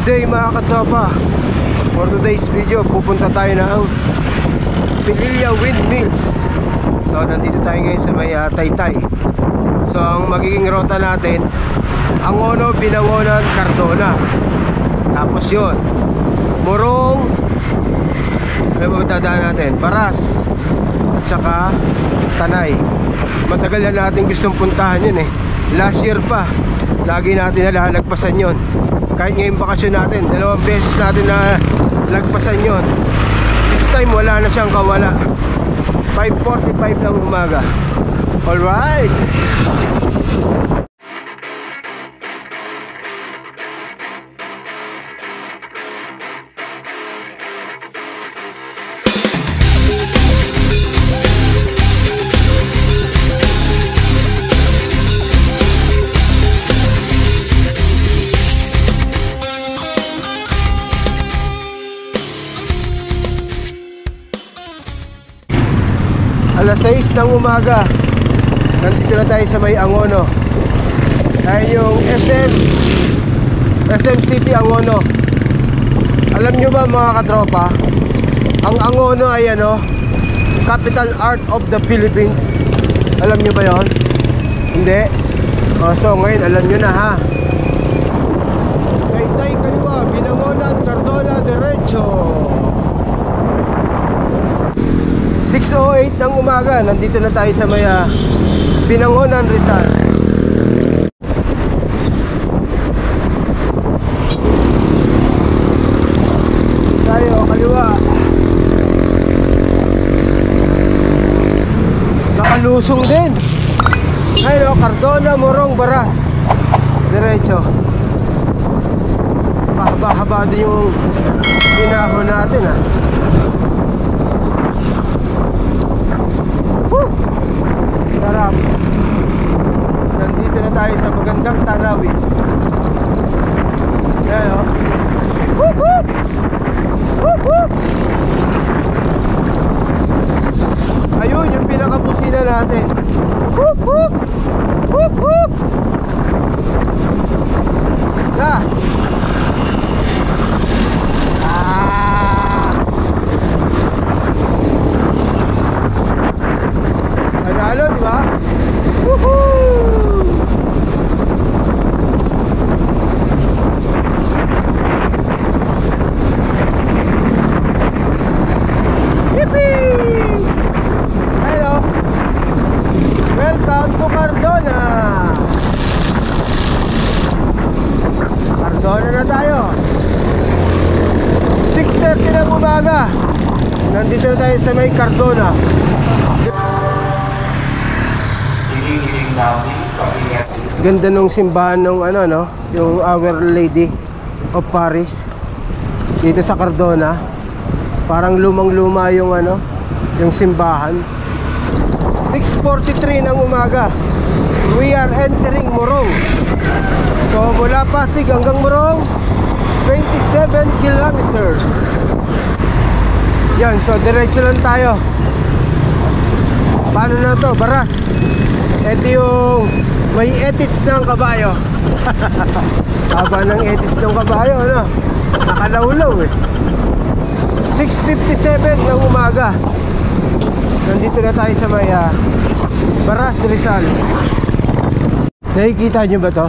day mga katropa. For today's video, pupunta tayo ng Pililla Windmills. So nandito tayo ngayon sa may Taytay. So ang magiging rota natin, Angono, Binangonan, Cardona. Tapos yun, Morong, ano ba dadaan natin? Paras at saka Tanay. Matagal na natin gustong puntahan yun eh. Last year pa, lagi natin nalalagpasan yun. Kahit ngayong bakasyon natin, 2 beses natin na lagpasan yun. This time wala na siyang kawala. 5:45 ng umaga. Alright. Alas 6 ng umaga, nandito na tayo sa may Angono. Ayan yung SM City Angono. Alam nyo ba mga katropa, ang Angono ay capital art of the Philippines. Alam nyo ba yon? Hindi? So ngayon alam nyo na ha. Taytay kaliwa, Binangonan, Cardona, diretso. 6:08 ng umaga, nandito na tayo sa may Binangonan, Rizal. Tayo, kaliwa. Nakalusong din. Ayun, Cardona, Morong, Baras. Diretso. Mahaba-haba din yung pinahon natin ha. Sarap. Nandito na tayo sa magandang tanawin. Yan o. Woop woop! Woop woop! Ayun yung pinakabusina natin. Woop woop! Woop woop! Na! Panalo, di ba? Woohoo! Yippee! Hello! Welcome to Cardona! Cardona na tayo. 6:30 ng umaga. Nandito na tayo sa may Cardona. Ganda nung simbahan nung yung Our Lady of Paris dito sa Cardona. Parang lumang-luma yung yung simbahan. 6:43 ng umaga. We are entering Morong. So mula Pasig hanggang Morong, 27 kilometers. Yan, so diretso lang tayo. Paano na to? Baras. Ito yung may edits ng kabayo. Haba ng edits ng kabayo, nakalawlaw eh. 6:57 ng umaga. Nandito na tayo sa may Baras, Rizal. Nakikita nyo ba to?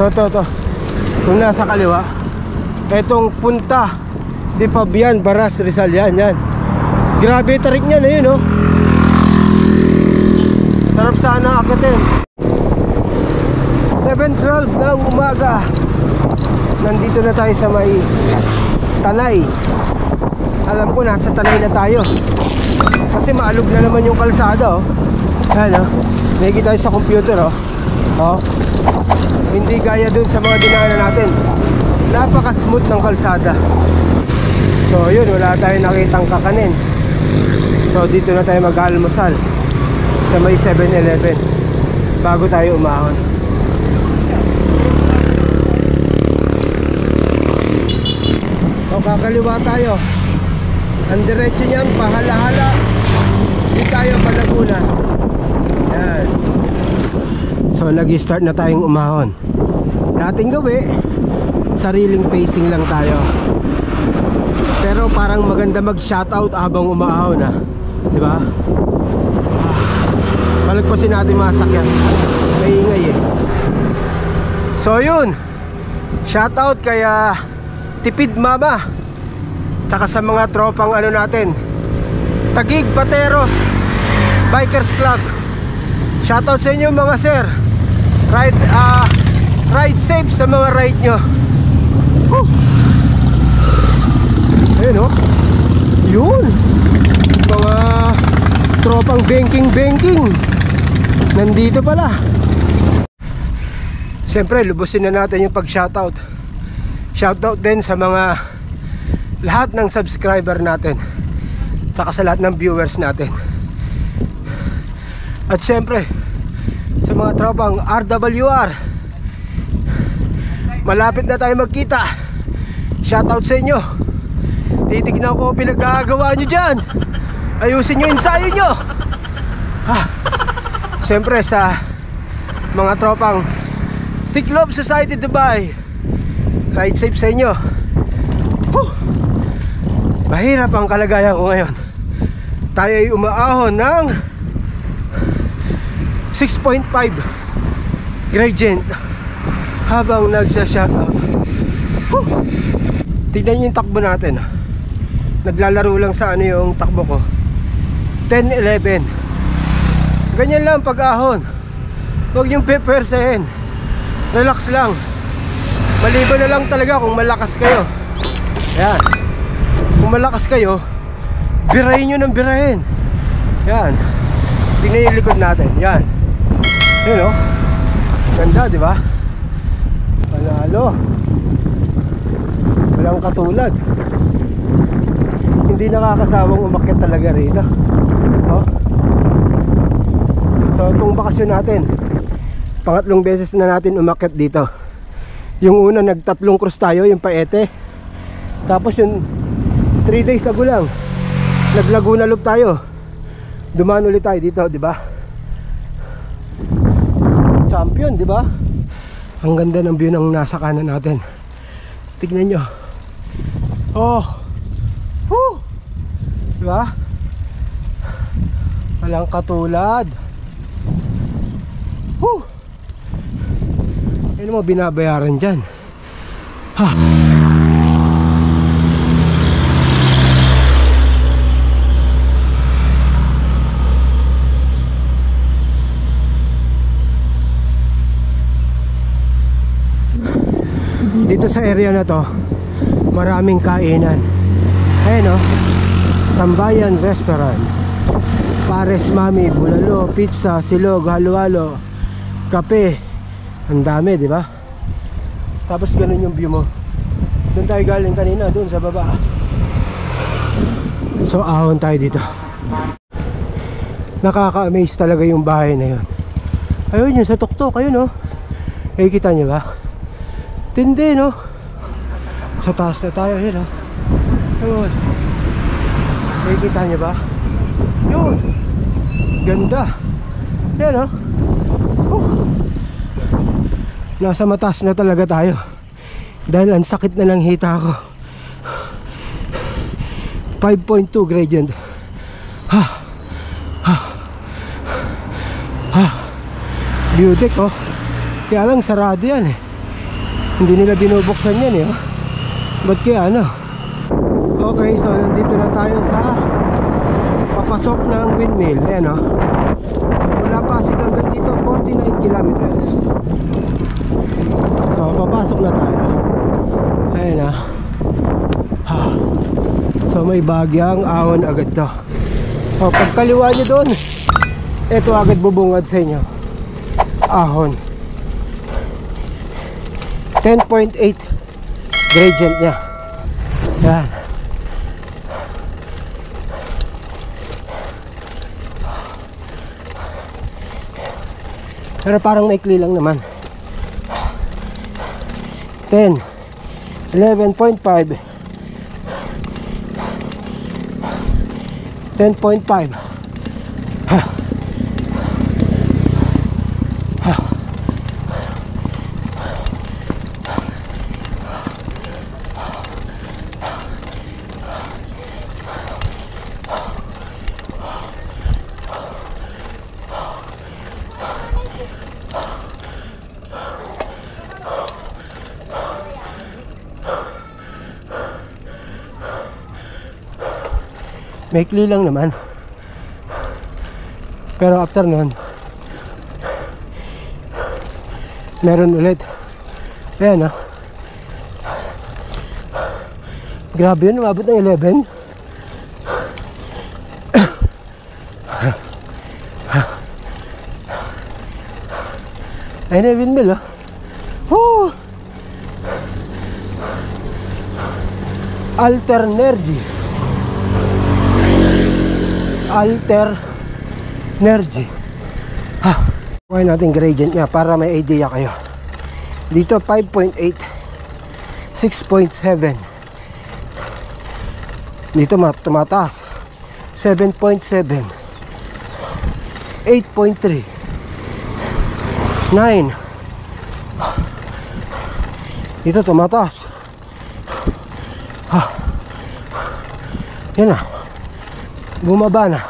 To. Kung nasa kaliwa, etong punta Di Fabian, Baras, Rizal. Yan. Grabe tarik niya na yun, Sarap sana akitin. 7:12 ng umaga. Nandito na tayo sa may Tanay. Alam ko nasa Tanay na tayo. Kasi maalog na naman yung kalsada, Ayan, nakikita tayo sa computer, Hindi gaya dun sa mga dinaanan natin. Napaka-smooth ng kalsada. So yun, wala tayong nakitang kakanin. So dito na tayo mag-almusal sa may 7-Eleven bago tayo umahon. So kakaliwa tayo. Ang diretso niyan, pahala-hala. Hindi tayo Laguna. Yan. So nag-start na tayong umahon. Dating gabi sariling pacing lang tayo. Pero parang maganda mag shoutout habang umaahon na, di ba? Palagpasin natin mga sakyan, maingay eh. So yun, shoutout kaya Tipid Mama, tsaka sa mga tropang ano natin, Taguig Bateros Bikers Club. Shoutout sa inyo mga sir. Ride safe sa mga ride nyo. Ayun o, yun, mga tropang banking nandito pala. Siyempre lubusin na natin yung pag shoutout. Shoutout din sa mga lahat ng subscriber natin, tsaka sa lahat ng viewers natin. At siyempre sa mga tropang RWR, malapit na tayo magkita. Shoutout sa inyo. Titignan ko pinagkagawa nyo dyan. Ayusin nyo ensayo nyo. Siyempre sa mga tropang Tiklop Society Dubai, ride safe sa inyo. Mahirap ang kalagayan ko ngayon. Tayo ay umaahon ng 6.5 gradient habang nagsa-shoutout. Tignan nyo yung takbo natin. Naglalaro lang sa ano yung takbo ko, 10-11. Ganyan lang pag-ahon. Huwag nyong pepersahin. Relax lang. Maliban na lang talaga kung malakas kayo. Yan. Kung malakas kayo, birahin nyo ng birahin. Yan. Tingnan yung likod natin. Yan. Yan o. Ganda, di ba? Panalo. Walang katulad. Hindi nakakasawang umakyat talaga rito. Oh. So itong bakasyon natin, pangatlong beses na natin umakyat dito. Yung una nagtatlong cruise tayo, yung Paete. Tapos yung 3 days ago lang, naglaguna loop tayo. Dumaan ulit tayo dito, di ba? Champion, di ba? Ang ganda ng view ng nasa kanan natin. Tignan nyo. Oh. Woo! Diba? Walang katulad. Woo! Ano mo binabayaran dyan? Ha! Dito sa area na to, maraming kainan. Ayan o, Tambayan Restaurant, Pares Mami, Bulalo, Pizza, Silog, Halo-halo, Kape. Ang dami, di ba? Tapos ganun yung view mo. Doon tayo galing kanina, doon sa baba. So ahon tayo dito. Nakaka-amaze talaga yung bahay na yun. Ayun yun sa tuktok, ayun o. Nakikita nyo ba? Tindi, no? Sa taas na tayo, yun o. Ayun. Nakikita nyo ba? Yun. Ganda. Yan o. Nasa mataas na talaga tayo. Dahil ang sakit na ng hita ko. 5.2 gradient. Beauty oh. Kaya lang sarado yan eh. Hindi nila binubuksan yan eh. Ba't kaya ano? Okay, so nandito na tayo sa papasok ng windmill. Ayan o. Mula Pasig hanggang dito 49 kilometers. So papasok na tayo. Ayan na. So may bagyang ahon agad to. So pagkaliwa nyo doon, ito agad bubungad sa inyo. Ahon 10.8 gradient nya. Yan. Pero parang maikli lang naman. 10 11.5 10.5. Maikli lang naman. Pero after nun, meron ulit. Ayan, grabe yun, umabot ng 11. Ayun na yung windmill, Woo! Alternergy. Kuha natin gradient niya para may idea kayo. Dito 5.8, 6.7. Dito tumataas 7.7, 8.3, 9. Dito tumataas. Yan na. Bumaba na.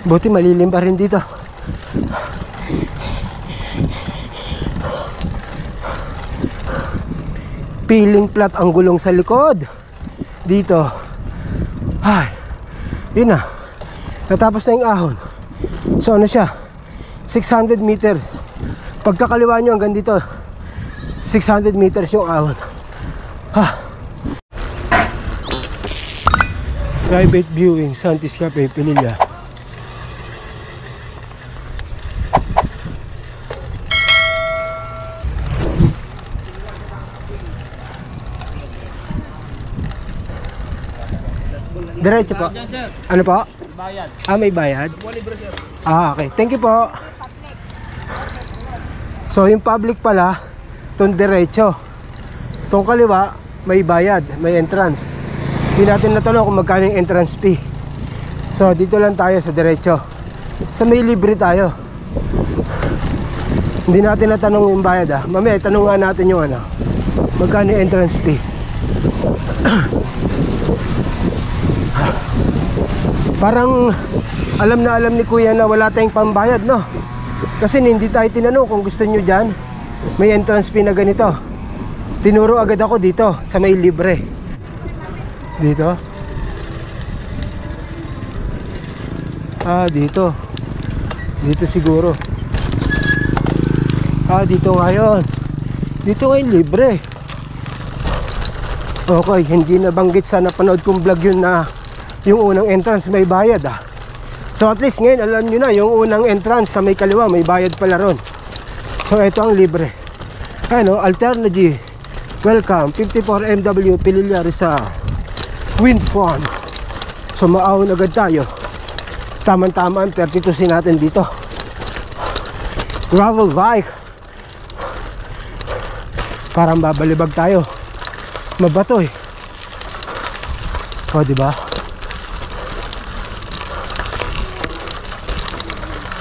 Buti malilim pa rin dito. Peeling flat ang gulong sa likod. Dito. Ay, yun na. Natapos na yung ahon. So ano siya? 600 meters. Pagkakaliwa nyo hanggang dito, 600 meters yung ahon. Private viewing, Santis Cafe, Pililla. Diretso po. Ano po? Bayad. May bayad? Okay. Thank you po. So yung public pala, itong diretso. Itong kaliwa, may bayad, may entrance. Hindi natin natanong kung magkano yung entrance fee. So dito lang tayo sa diretso. Sa may libre tayo. Hindi natin natanong yung bayad Mamaya tanong nga natin yung magkano yung entrance fee. Parang alam na alam ni kuya na wala tayong pambayad, no? Kasi hindi tayo tinanong kung gusto nyo dyan may entrance fee na ganito. Tinuro agad ako dito sa may libre. Dito. Dito. Dito siguro. Dito ngayon. Dito ngayon libre. Okay, hindi nabanggit sa napanood kong vlog yun na yung unang entrance may bayad So at least ngayon alam nyo na yung unang entrance sa may kaliwa may bayad pala ron. So ito ang libre. Alternergy. Welcome 54 MW Pililla Rizal Wind Farm. So maahon agad tayo. Tama-tama ang 32C natin dito. Gravel bike. Parang babalibag tayo. Mabato diba?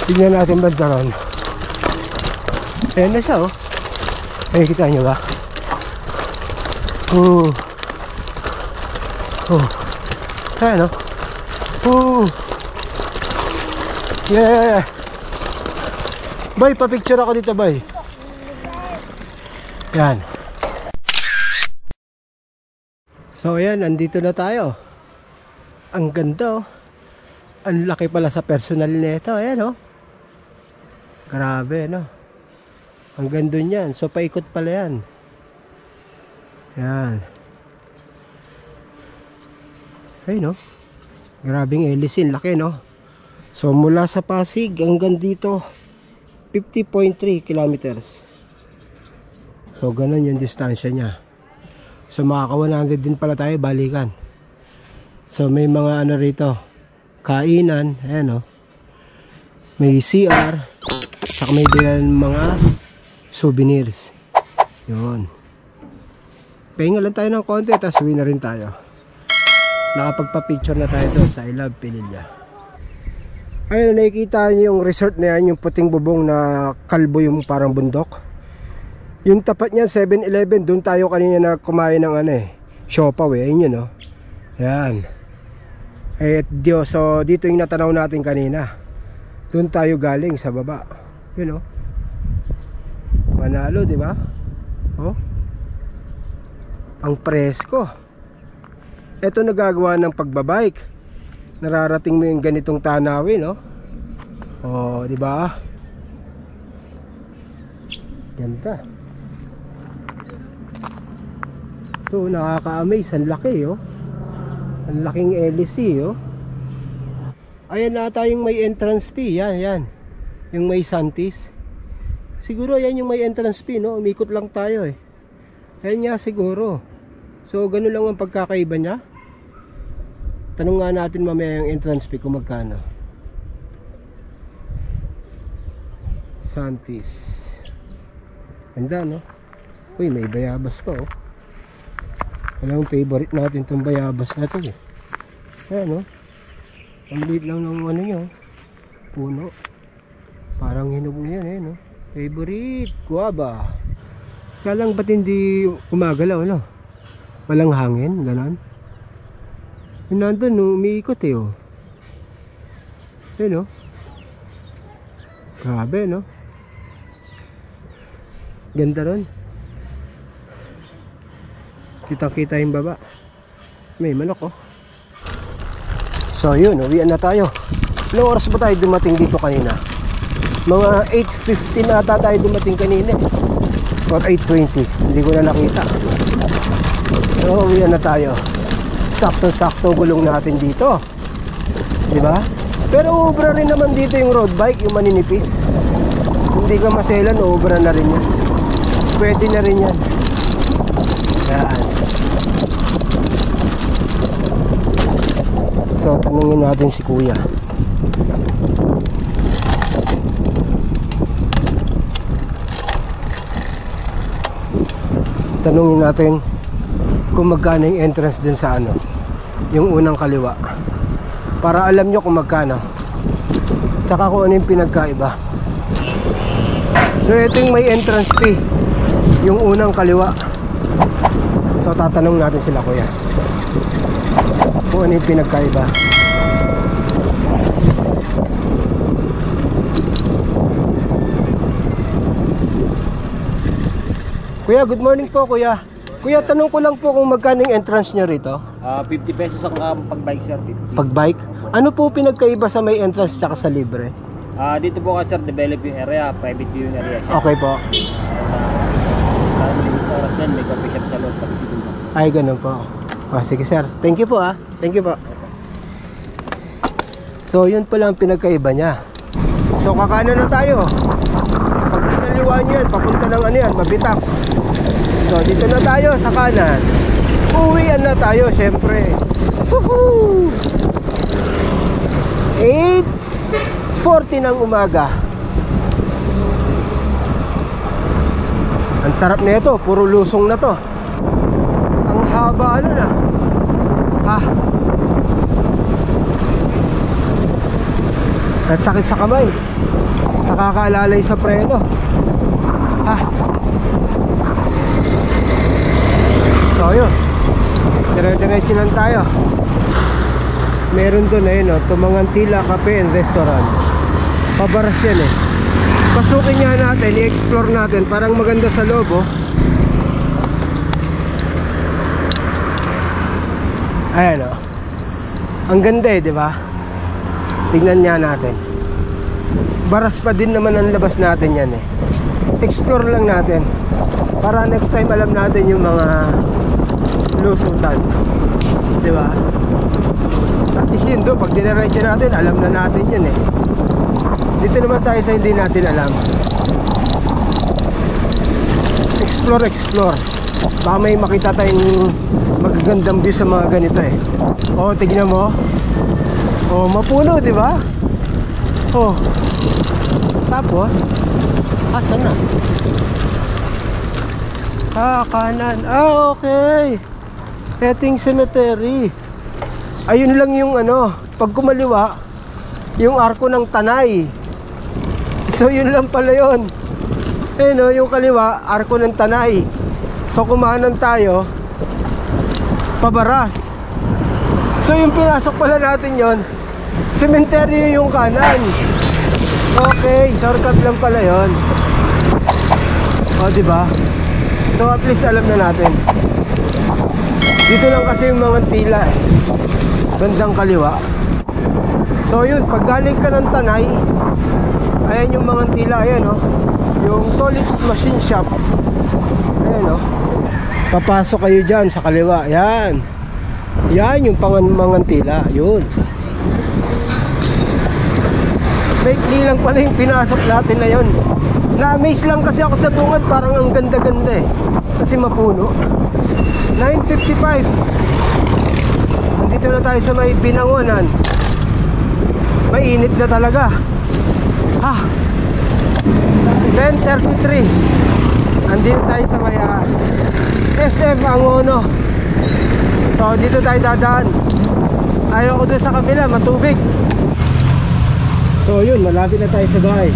Tingnan natin banda ron. Ayan na siya Ay, kita nyo ba? Ayan Yeah. Bay, pa-picture ako dito, bay. Yan. So ayan, nandito na tayo. Ang ganda Ang laki pala sa personal nito. Ayan Grabe Ang ganda niyan. So paikot pala yan. Yan. Ay Grabing elisin. Laki So mula sa Pasig hanggang dito 50.3 kilometers. So ganun yung distansya niya. So makaka 100 din pala tayo balikan. So may mga rito kainan, ayan may CR, saka may bilan mga souvenirs. Yun. Pahinga lang tayo ng konti, tapos uwi na rin tayo. Nakapagpa-picture na tayo doon sa I Love Pililla. Ayun, nakikita niyo yung resort na yan, yung puting bubong na kalbo yung parang bundok. Yung tapat niya 7-Eleven, doon tayo kanina na kumain ng siopaw ayun yun Yan. So dito yung natanaw natin kanina. Doon tayo galing sa baba. Yun Manalo, di ba? Oh. Ang presko. Ito nagagawa ng pagbabike. Nararating mo yung ganitong tanawin, no? Oh, di ba? Ganda. Ito, nakaka-amaze. Ang laki, oh. Ang laking LC, oh. Ayan na yung may entrance fee. Yan, yan. Yung may Santis. Siguro yan yung may entrance fee, no? Umikot lang tayo, eh. Ayan nga siguro. So, ganun lang ang pagkakaiba niya. Tanong nga natin mamaya yung entrance fee kung magkano. Santis. Ganda, no? Uy, may bayabas pa, oh. Alam mo, favorite natin itong bayabas na ito, eh. Ayan, no? Ang liit lang ng ano nyo, puno. Parang hinog na yan, eh, no? Favorite, guava. Kaya lang ba't hindi umagalaw, no? Walang hangin, gano'n. Yung nandun, no, umiikot, eh, oh. Ayan, no? Grabe, no? Ganda ron. Kita-kita yung baba. May manok, oh. So yun, uwian na tayo. Ilang oras ba tayo dumating dito kanina? Mga 8:15 na ata tayo dumating kanina, or 8:20. Hindi ko na nakita. So uwian na tayo. Sakto-sakto gulong natin dito, diba? Pero ubra rin naman dito yung road bike, yung maninipis. Hindi ka maselan, ubra na rin yan. Pwede na rin yan. Yan. So tanungin natin si kuya. Tanungin natin kung magkano yung entrance dun sa ano, yung unang kaliwa, para alam nyo kung magkano, tsaka kung ano yung pinagkaiba. So ito yung may entrance fee, yung unang kaliwa. So tatanong natin sila kuya kung ano yung pinagkaiba. Kuya, good morning po kuya. Kuya, tanong ko lang po kung magkano yung entrance nyo rito? 50 pesos ang pag-bike sir, 50. Pag-bike? Ano po pinagkaiba sa may entrance tsaka sa libre? Dito po kasi sir, develop yung area, private viewing area siya. Okay po. Sa oras yan, may coffee shop sa loob, pag siguro. Ay, ganun po. Sige sir, thank you po ah. Thank you po. So yun pala ang pinagkaiba niya. So kakanan na tayo. Pag pinaliwa nyo yan, papunta ng ano yan, Mabitak. So dito na tayo sa kanan. Uwian na tayo syempre. Woohoo! 8:40 ng umaga. Ang sarap na ito, puro lusong na to. Ang haba ano na. Ang sakit sa kamay. Sa kakaalalay sa preno. So yun, dire-diretso lang tayo. Meron doon ayun, Tumangantila Cafe and Restaurant. Pabaras yan eh. Pasukin nga natin, i-explore natin. Parang maganda sa loob, oh. Ayan, oh. Ang ganda eh, di ba? Tingnan nga natin. Baras pa din naman ang labas natin yan eh. Explore lang natin para next time alam natin yung mga lusutan, di ba? At least yun doon, pag diniretso natin, alam na natin yun eh. Dito naman tayo sa hindi natin alam. Explore, explore. Baka may makita tayong magagandang view sa mga ganito eh. Oh, tignan mo. Oh, mapuno, di ba? Oh. Tapos, asan na? Kanan. Okay. Eting cemetery. Ayun lang yung ano, pag kumaliwa, yung arko ng Tanay. So yun lang pala yun. No, yung kaliwa, arko ng Tanay. So kumanan tayo, pabaras. So yung pinasok pala natin yon, cemetery yung kanan. Okay, shortcut lang pala yon. O, di ba? So at least alam na natin. Dito lang kasi yung mga tila eh. Bandang kaliwa. So yun, pag galing ka ng Tanay, ayan yung mga tila, ayan oh. Yung Tolits Machine Shop. Ayan oh. Papasok kayo dyan sa kaliwa. Yan. Yan yung mga tila. Yun. Lately lang pala yung pinasok natin na yun. Na-amaze lang kasi ako sa bungad. Parang ang ganda-ganda eh. Kasi mapuno. 9:55. Nandito na tayo sa may Binangonan. Mainit na talaga. 10:33. Andito tayo sa may SM Angono. So dito tayo dadaan. Ayaw ko doon sa kabila, matubig. So yun, malapit na tayo sa bahay.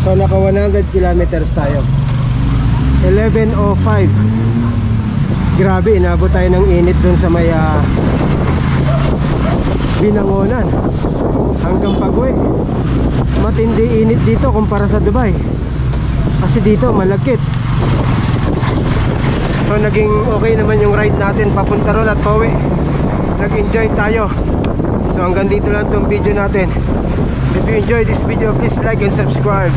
So naka 100 kilometers tayo. 11:05. Grabe, inabot tayo ng init doon sa may Binangonan hanggang pag-uwi. Matindi init dito kumpara sa Dubai. Kasi dito malagkit. So naging okay naman yung ride natin papunta ron at pauwi. Nag-enjoy tayo. So hanggang dito lang itong video natin. If you enjoyed this video, please like and subscribe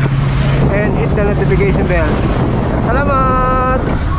and hit the notification bell. Salamat!